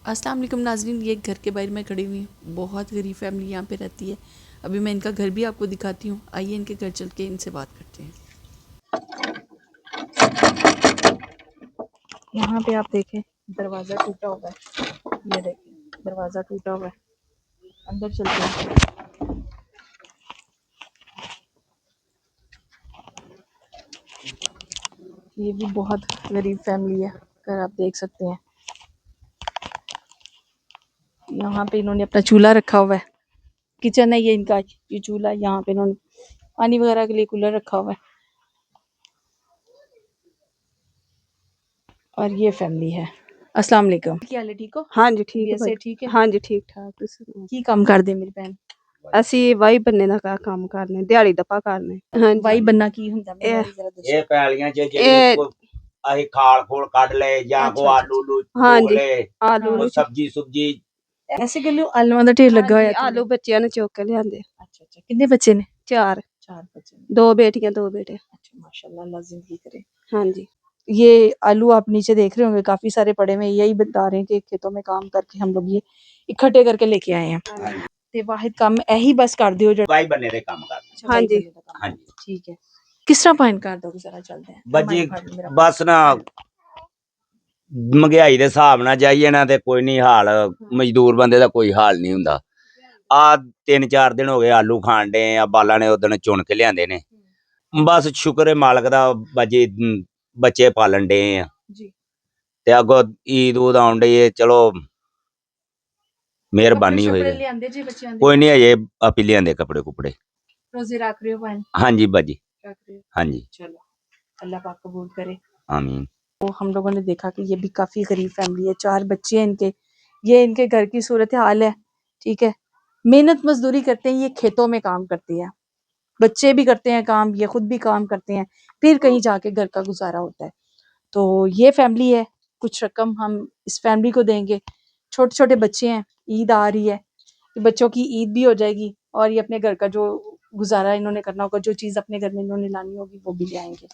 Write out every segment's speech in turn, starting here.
अस्सलाम वालेकुम नाज़रीन, ये घर के बाहर मैं खड़ी हुई हूँ। बहुत गरीब फैमिली यहाँ पे रहती है। अभी मैं इनका घर भी आपको दिखाती हूँ। आइए इनके घर चल के इनसे बात करते हैं। यहाँ पे आप देखें, दरवाज़ा टूटा हुआ है। ये देखें, दरवाज़ा टूटा हुआ है। अंदर चलते हैं। ये भी बहुत गरीब फैमिली है, घर आप देख सकते हैं। यहाँ पे इन्होंने अपना चूल्हा रखा हुआ है। किचन है ये इनका, ये चूल्हा। यहाँ पे इन्होंने पानी वगैरह के लिए कूलर रखा हुआ है। और ये फैमिली है। अस्सलाम वालेकुम, क्या हाल है? ठीक हो? हाँ जी ठीक है वैसे ठीक है। हाँ जी ठीक ठाक तुसीं की काम कर दे मेरी भैन? ਅਸੀਂ ਵਾਈ ਬੰਨੇ ਦਾ ਕੰਮ ਕਰਨੇ ਦਿਹਾੜੀ ਦੱਪਾ ਕਰਨੇ ਹਾਂਜੀ ਵਾਈ ਬੰਨਾ ਕੀ ਹੁੰਦਾ ਮੈਨੂੰ ਇਹ ਜਰਾ ਦੱਸੋ। ਇਹ ਪੈਲੀਆਂ 'ਚ ਜਿਹੜੀ ਇਹ ਅਸੀਂ ਖਾਲ ਖੋਲ ਕੱਢ ਲਏ ਜਾਂ अच्छा ਕੋ अच्छा ਆਲੂ ਲੂ ਹਾਂਜੀ ਚੋਗ ਲਏ ਆਲੂ हाँ। ਕੋਈ ਨੂੰ ਸਬਜੀ ਸੁਬਜੀ ऐसे के लिए आलूओं का ढेर लगा ਹਾਂਜੀ होया ਆਲੂ ਬੱਚਿਆਂ ਨੂੰ ਚੁੱਕ ਕੇ ਲਿਆਂਦੇ अच्छा अच्छा, कितने बच्चे ने? 4 4 बच्चे ने। 2 बेटियां 2 बेटे अच्छा माशाल्लाह, अल्लाह जिंदगी करे। ਹਾਂਜੀ ये आलू आप नीचे देख रहे होंगे, काफी सारे पड़े हुए। यही बता रहे हैं कि खेतों में काम करके हम लोग ये इकट्ठे करके लेके आए हैं। ते वाहिद काम यही बस कर दियो जो ਵਾਈ ਬੰਨੇ ਦੇ ਕੰਮ ਕਰਦੇ अच्छा वाई ਹਾਂਜੀ बनने का काम। ਹਾਂਜੀ ठीक है, किस तरह पॉइंट कर दो जरा चलते हैं। ਬੱਜੀ माइक फाड़ लो मेरा। ਬਸ ਨਾ ਮਹਿੰਗਾਈ ਦੇ ਹਿਸਾਬ ਨਾਲ ਜਾਈਏ ਨਾ ਤੇ ਕੋਈ ਨਹੀਂ ਹਾਲ, ਮਜ਼ਦੂਰ ਬੰਦੇ ਦਾ ਕੋਈ ਹਾਲ ਨਹੀਂ ਹੁੰਦਾ। ਆ 3-4 ਦਿਨ ਹੋ ਗਏ ਆਲੂ ਖਾਣ ਡੇ ਆ, ਬਾਲਾਂ ਨੇ ਉਦਣ ਚੁਣ ਕੇ ਲਿਆਂਦੇ ਨੇ। ਬਸ ਸ਼ੁਕਰ ਹੈ ਮਾਲਕ ਦਾ ਬਾਜੀ, ਬੱਚੇ ਪਾਲਣ ਡੇ ਆ जी। ਤੇ ਅੱਗੋਂ ਈਦ ਉਦ ਆਉਣ ਡਈ ਏ, ਚਲੋ ਮਿਹਰਬਾਨੀ ਹੋਏ। कपड़े ले आंदे जी बच्चों दे? ਕੋਈ ਨਹੀਂ ਅਜੇ ਆਪੀ ਲਿਆਂਦੇ ਕੱਪੜੇ ਕੁਪੜੇ। रोजे रख रहे हो बहन? ਹਾਂਜੀ ਬਾਜੀ, रख रहे हो? ਹਾਂਜੀ चलो, अल्लाह पाक कबूल करे। आमीन। तो हम लोगों ने देखा कि ये भी काफ़ी गरीब फैमिली है। 4 बच्चे हैं इनके। ये इनके घर की सूरत हाल है। ठीक है, मेहनत मजदूरी करते हैं, ये खेतों में काम करती है। बच्चे भी करते हैं काम, ये खुद भी काम करते हैं, फिर कहीं जाके घर का गुजारा होता है। तो ये फैमिली है। कुछ रकम हम इस फैमिली को देंगे। छोटे छोटे बच्चे हैं, ईद आ रही है, तो बच्चों की ईद भी हो जाएगी और ये अपने घर का जो गुजारा इन्होंने करना होगा, जो चीज़ अपने घर में इन्होंने लानी होगी, वो भी ले आएंगे।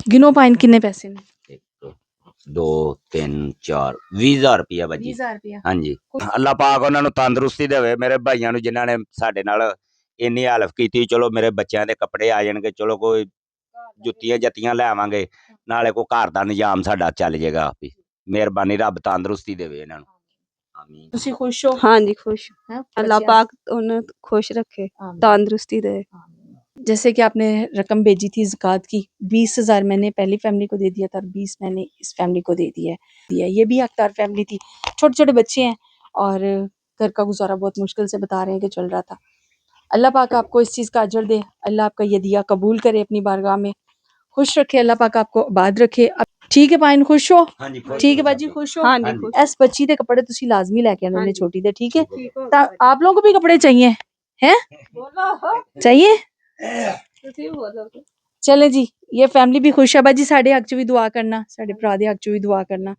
गिनो पाइन किन्ने पैसे ने? 1 2 3 4 20,000 रुपया बाजी। 20,000 रुपया। ਹਾਂਜੀ ਅੱਲਾਹ ਪਾਕ ਉਹਨਾਂ ਨੂੰ ਤੰਦਰੁਸਤੀ ਦੇਵੇ, ਮੇਰੇ ਭਾਈਆਂ ਨੂੰ ਜਿਨ੍ਹਾਂ ਨੇ ਸਾਡੇ ਨਾਲ ਇੰਨੀ ਹੈਲਪ ਕੀਤੀ। ਚਲੋ ਮੇਰੇ ਬੱਚਿਆਂ ਦੇ ਕੱਪੜੇ ਆ ਜਾਣਗੇ, ਚਲੋ ਕੋਈ ਜੁੱਤੀਆਂ ਜੱਤੀਆਂ ਲੈ ਆਵਾਂਗੇ, ਨਾਲੇ ਕੋਈ ਘਰ ਦਾ ਨਿਜ਼ਾਮ ਸਾਡਾ ਚੱਲ ਜਾਏਗਾ। ਆਪੀ ਮਿਹਰਬਾਨੀ, ਰੱਬ ਤੰਦਰੁਸਤੀ ਦੇਵੇ ਇਹਨਾਂ ਨੂੰ। ਆਮੀਨ। ਤੁਸੀਂ ਖੁਸ਼ ਹੋ? ਹਾਂਜੀ खुश हैं अल्लाह बच्चे? पाक उन्हें खुश रखे आमीन। तंदुरुस्ती दे। जैसे कि आपने रकम भेजी थी ज़कात की, 20,000 मैंने पहली फैमिली को दे दिया था और 20 मैंने इस फैमिली को दे दिया है। ये भी हकदार फैमिली थी, छोटे छोटे बच्चे हैं और घर का गुजारा बहुत मुश्किल से बता रहे हैं कि चल रहा था। अल्लाह पाक आपको इस चीज़ का अजर दे, अल्लाह आपका ये दिया कबूल करे, अपनी बारगाह में खुश रखे, अल्लाह पाक आपको आबाद रखे। ठीक है पाइन, खुश हो? ਹਾਂਜੀ ठीक है बाजी, खुश हो? हाँ जी ਹਾਂਜੀ। खुश इस बच्ची के कपड़े तुसी लाजमी लेके आने हाँ ने जी। छोटी दे, ठीक है? ठीक हो ता आप लोगों को भी कपड़े चाहिए हैं? चाहिए? तुसीं बोलो चले जी, ये फैमिली भी खुश है। बाजी साढ़े हक च भी दुआ करना, साढ़े भरा दे हक च भी दुआ करना।